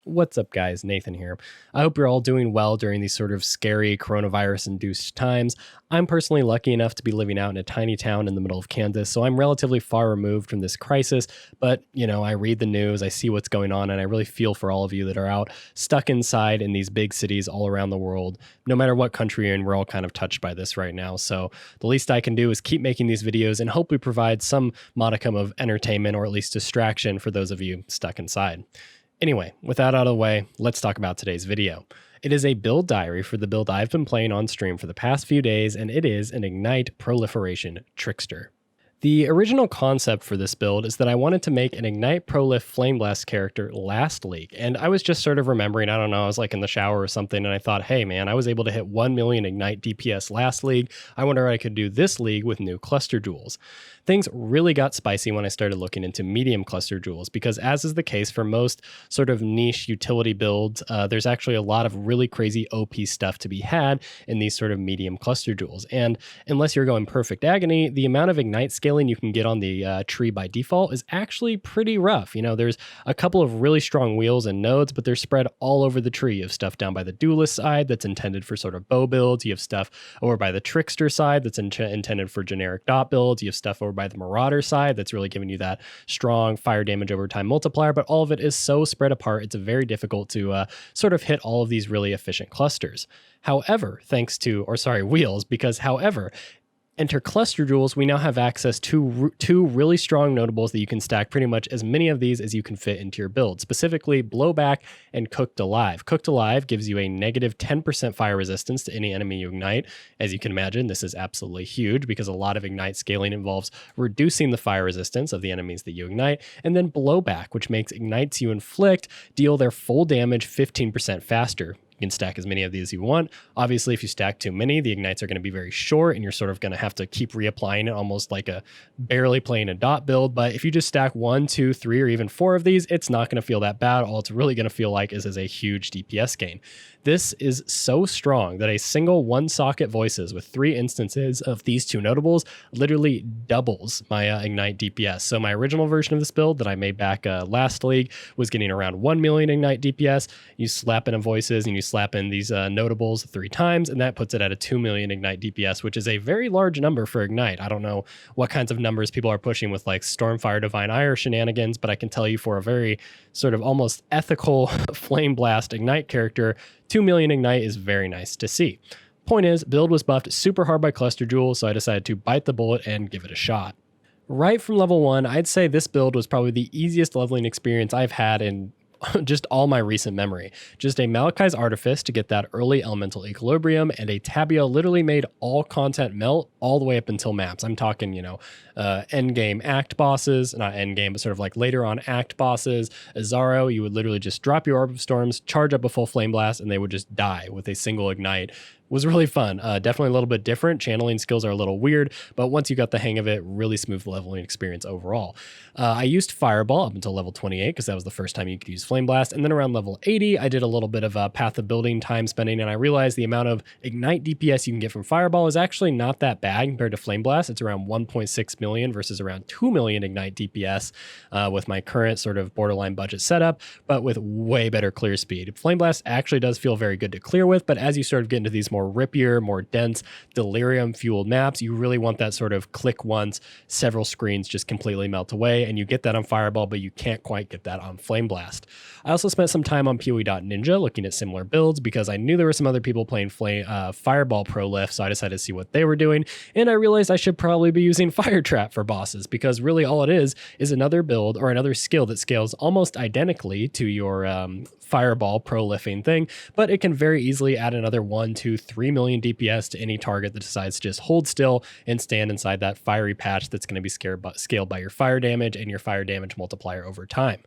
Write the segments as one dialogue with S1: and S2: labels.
S1: What's up, guys? Nathan here. I hope you're all doing well during these sort of scary coronavirus-induced times. I'm personally lucky enough to be living out in a tiny town in the middle of Kansas, so I'm relatively far removed from this crisis. But, I read the news, I see what's going on, and I really feel for all of you that are out stuck inside in these big cities all around the world. No matter what country you're in, we're all kind of touched by this right now. So the least I can do is keep making these videos and hope we provide some modicum of entertainment or at least distraction for those of you stuck inside. Anyway, with that out of the way, let's talk about today's video. It is a build diary for the build I've been playing on stream for the past few days, and it is an Ignite Proliferation Trickster. The original concept for this build is that I wanted to make an Ignite Prolif Flameblast character last league, and I was just sort of remembering, I don't know, I was like in the shower or something, and I thought, hey man, I was able to hit 1 million Ignite DPS last league. I wonder what I could do this league with new cluster jewels. Things really got spicy when I started looking into medium cluster jewels, because as is the case for most sort of niche utility builds, there's actually a lot of really crazy OP stuff to be had in these sort of medium cluster jewels. And unless you're going perfect agony, the amount of Ignite scaling you can get on the tree by default is actually pretty rough. There's a couple of really strong wheels and nodes, but they're spread all over the tree. You have stuff down by the duelist side that's intended for sort of bow builds. You have stuff over by the Trickster side that's intended for generic dot builds. You have stuff over by the Marauder side that's really giving you that strong fire damage over time multiplier, but all of it is so spread apart, it's very difficult to sort of hit all of these really efficient clusters. However, wheels, because enter cluster jewels, we now have access to two really strong notables that you can stack pretty much as many of these as you can fit into your build, specifically Blowback and Cooked Alive. Cooked Alive gives you a negative 10% fire resistance to any enemy you ignite. As you can imagine, this is absolutely huge because a lot of Ignite scaling involves reducing the fire resistance of the enemies that you ignite. And then Blowback, which makes ignites you inflict deal their full damage 15% faster. You can stack as many of these as you want. Obviously, if you stack too many, the ignites are going to be very short and you're sort of going to have to keep reapplying it almost like barely playing a dot build. But if you just stack 1, 2, 3, or even 4 of these, it's not going to feel that bad. All it's really going to feel like is a huge DPS gain. This is so strong that a single 1-socket voices with 3 instances of these two notables literally doubles my Ignite DPS. So my original version of this build that I made back last league was getting around 1 million Ignite DPS. You slap in a voices and you slap in these notables 3 times, and that puts it at a 2 million Ignite DPS, which is a very large number for Ignite. I don't know what kinds of numbers people are pushing with like Stormfire Divine Ire shenanigans, but I can tell you for a very sort of almost ethical Flame Blast Ignite character, 2 million Ignite is very nice to see. Point is, build was buffed super hard by cluster jewels, so I decided to bite the bullet and give it a shot. Right from level 1, I'd say this build was probably the easiest leveling experience I've had in just all my recent memory. Just a Malachi's Artifice to get that early elemental equilibrium, and a Tabia literally made all content melt all the way up until maps. I'm talking, end game act bosses, not end game, but sort of like later on act bosses. Azaro, you would literally just drop your Orb of Storms, charge up a full Flame Blast, and they would just die with a single ignite. Was really fun. Definitely a little bit different. Channeling skills are a little weird, but once you got the hang of it, really smooth leveling experience overall. I used Fireball up until level 28 because that was the first time you could use Flame Blast. And then around level 80, I did a little bit of Path of Building time spending, and I realized the amount of Ignite DPS you can get from Fireball is actually not that bad compared to Flame Blast. It's around 1.6 million versus around 2 million Ignite DPS with my current sort of borderline budget setup, but with way better clear speed. Flame Blast actually does feel very good to clear with, but as you sort of get into these more rippier, more dense, delirium fueled maps, you really want that sort of click once, several screens just completely melt away, and you get that on Fireball, but you can't quite get that on Flame Blast. I also spent some time on PoE.Ninja looking at similar builds because I knew there were some other people playing Fireball Prolif, so I decided to see what they were doing, and I realized I should probably be using Fire Trap for bosses because really all it is another build or another skill that scales almost identically to your Fireball Prolifing thing, but it can very easily add another 1, 2, 3 million DPS to any target that decides to just hold still and stand inside that fiery patch that's going to be scaled by your fire damage and your fire damage multiplier over time.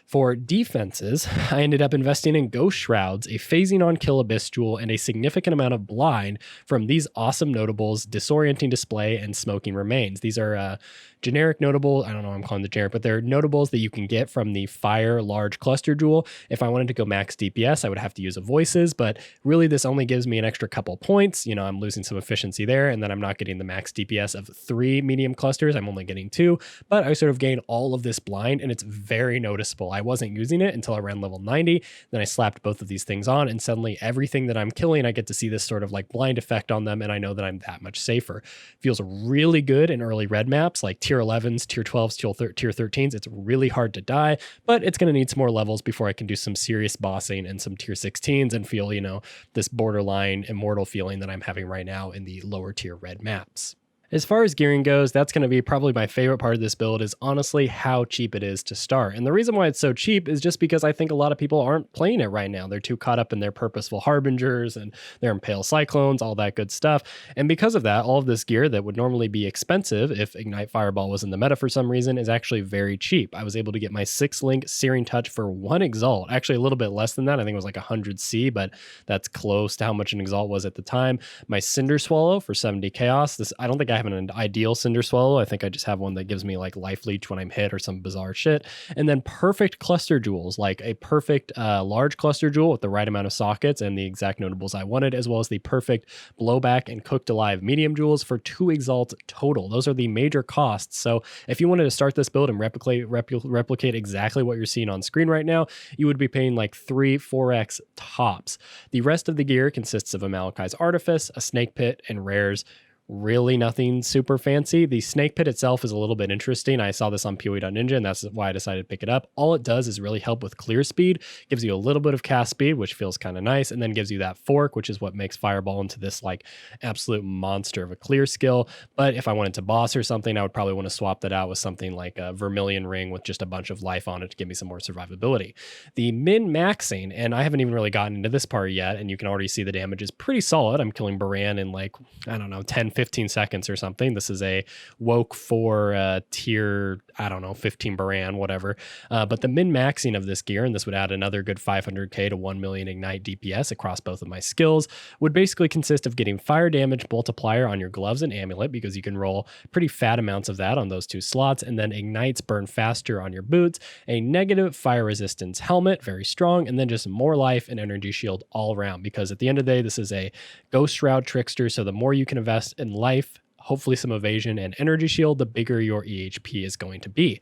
S1: For defenses, I ended up investing in Ghost Shrouds, a phasing on kill Abyss Jewel, and a significant amount of blind from these awesome notables, Disorienting Display and Smoking Remains. These are generic notable, I don't know, I'm calling the generic, but they're notables that you can get from the fire large cluster jewel. If I wanted to go max DPS, I would have to use a voices, but really this only gives me an extra couple points. You know, I'm losing some efficiency there, and then I'm not getting the max DPS of 3 medium clusters. I'm only getting 2, but I sort of gain all of this blind, and it's very noticeable. I wasn't using it until I ran level 90. Then I slapped both of these things on, and suddenly everything that I'm killing, I get to see this sort of like blind effect on them, and I know that I'm that much safer. Feels really good in early red maps like tier 11s, tier 12s, tier 13s. It's really hard to die, but it's going to need some more levels before I can do some serious bossing and some tier 16s and feel, you know, this borderline immortal feeling that I'm having right now in the lower tier red maps. As far as gearing goes, that's going to be probably my favorite part of this build is honestly how cheap it is to start. And the reason why it's so cheap is just because I think a lot of people aren't playing it right now. They're too caught up in their purposeful harbingers and their impale cyclones, all that good stuff. And because of that, all of this gear that would normally be expensive if Ignite Fireball was in the meta for some reason is actually very cheap. I was able to get my 6-link Searing Touch for 1 Exalt, actually a little bit less than that. I think it was like 100 C, but that's close to how much an Exalt was at the time. My Cinder Swallow for 70 Chaos. This, I don't think I have an ideal Cinder Swallow. I think I just have one that gives me like life leech when I'm hit or some bizarre shit. And then perfect cluster jewels, like a perfect large cluster jewel with the right amount of sockets and the exact notables I wanted, as well as the perfect blowback and cooked alive medium jewels for 2 Exalt total. Those are the major costs. So if you wanted to start this build and replicate exactly what you're seeing on screen right now, you would be paying like 3-4x tops. The rest of the gear consists of a Malachi's Artifice, a Snake Pit, and rares. Really nothing super fancy. The Snake Pit itself is a little bit interesting. I saw this on PoE.Ninja, and that's why I decided to pick it up. All it does is really help with clear speed, gives you a little bit of cast speed, which feels kind of nice, and then gives you that fork, which is what makes Fireball into this like absolute monster of a clear skill. But if I wanted to boss or something, I would probably want to swap that out with something like a Vermilion Ring with just a bunch of life on it to give me some more survivability. The min-maxing, and I haven't even really gotten into this part yet, and you can already see the damage is pretty solid. I'm killing Baran in like, I don't know, 10-15 seconds or something. This is a woke 4 tier, I don't know, 15 Baran, whatever. But the min-maxing of this gear, and this would add another good 500k to 1 million Ignite DPS across both of my skills, would basically consist of getting fire damage multiplier on your gloves and amulet, because you can roll pretty fat amounts of that on those 2 slots, and then ignites burn faster on your boots, a negative fire resistance helmet, very strong, and then just more life and energy shield all around, because at the end of the day, this is a Ghost Shroud Trickster, so the more you can invest in life, hopefully some evasion and energy shield, the bigger your EHP is going to be.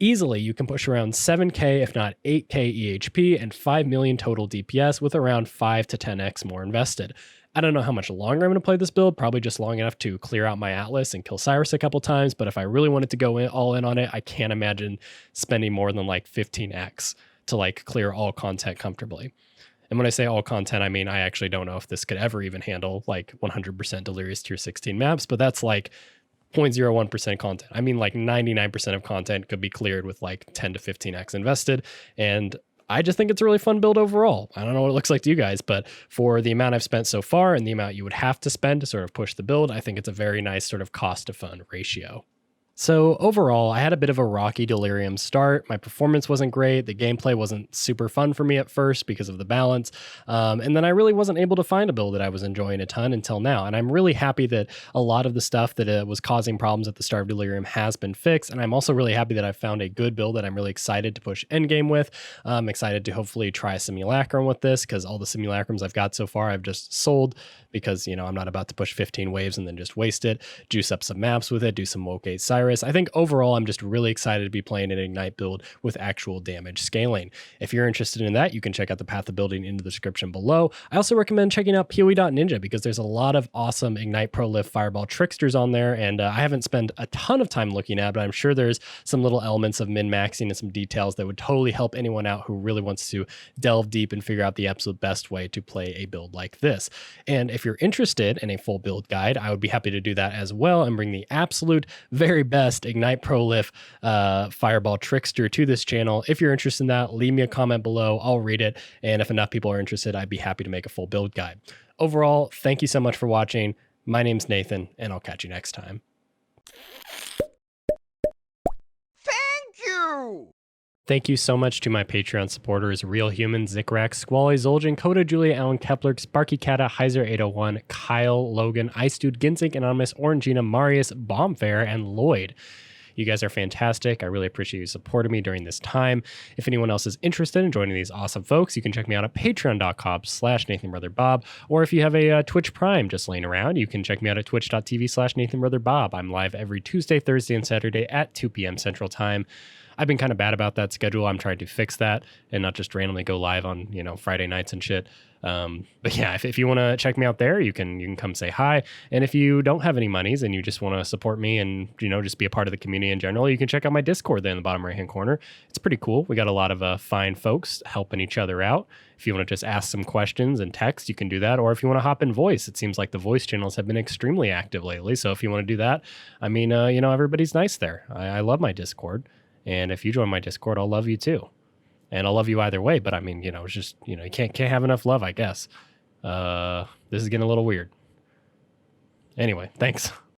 S1: Easily, you can push around 7k, if not 8k EHP and 5 million total DPS with around 5 to 10x more invested. I don't know how much longer I'm going to play this build, probably just long enough to clear out my Atlas and kill Cyrus a couple times, but if I really wanted to go all in on it, I can't imagine spending more than like 15x to like clear all content comfortably. And when I say all content, I mean, I actually don't know if this could ever even handle like 100% Delirious tier 16 maps, but that's like 0.01% content. I mean, like 99% of content could be cleared with like 10 to 15x invested. And I just think it's a really fun build overall. I don't know what it looks like to you guys, but for the amount I've spent so far and the amount you would have to spend to sort of push the build, I think it's a very nice sort of cost to fun ratio. So overall, I had a bit of a rocky Delirium start. My performance wasn't great. The gameplay wasn't super fun for me at first because of the balance. And then I really wasn't able to find a build that I was enjoying a ton until now. And I'm really happy that a lot of the stuff that was causing problems at the start of Delirium has been fixed. And I'm also really happy that I found a good build that I'm really excited to push endgame with. I'm excited to hopefully try a Simulacrum with this, because all the Simulacrums I've got so far I've just sold because, you know, I'm not about to push 15 waves and then just waste it, juice up some maps with it, do some Woke 8 Cyrus. I think overall, I'm just really excited to be playing an Ignite build with actual damage scaling. If you're interested in that, you can check out the path of building in the description below. I also recommend checking out PoE.Ninja because there's a lot of awesome Ignite Prolif Fireball Tricksters on there, and I haven't spent a ton of time looking at, but I'm sure there's some little elements of min-maxing and some details that would totally help anyone out who really wants to delve deep and figure out the absolute best way to play a build like this. And if you're interested in a full build guide, I would be happy to do that as well and bring the absolute very best Ignite Prolif Fireball Trickster to this channel. If you're interested in that, leave me a comment below. I'll read it. And if enough people are interested, I'd be happy to make a full build guide. Overall, thank you so much for watching. My name's Nathan, and I'll catch you next time.
S2: Thank you!
S1: Thank you so much to my Patreon supporters: Real Human, Zikrak, Squally, Zoljan, Coda, Julia, Alan Kepler, Sparky Kata, Heiser801, Kyle, Logan, Ice Dude, Ginzink, Anonymous, Orangina, Marius, Bombfair, and Lloyd. You guys are fantastic. I really appreciate you supporting me during this time. If anyone else is interested in joining these awesome folks, you can check me out at patreon.com/NathanBrotherBob. Or if you have a Twitch Prime just laying around, you can check me out at twitch.tv/NathanBrotherBob. I'm live every Tuesday, Thursday, and Saturday at 2 p.m. Central Time. I've been kind of bad about that schedule. I'm trying to fix that and not just randomly go live on, Friday nights and shit. But yeah, if you want to check me out there, you can come say hi. And if you don't have any monies and you just want to support me and, just be a part of the community in general, you can check out my Discord there in the bottom right-hand corner. It's pretty cool. We got a lot of fine folks helping each other out. If you want to just ask some questions and text, you can do that. Or if you want to hop in voice, it seems like the voice channels have been extremely active lately. So if you want to do that, I mean, everybody's nice there. I love my Discord. And if you join my Discord, I'll love you too. And I'll love you either way. But I mean, it's just, you can't have enough love, I guess. This is getting a little weird. Anyway, thanks.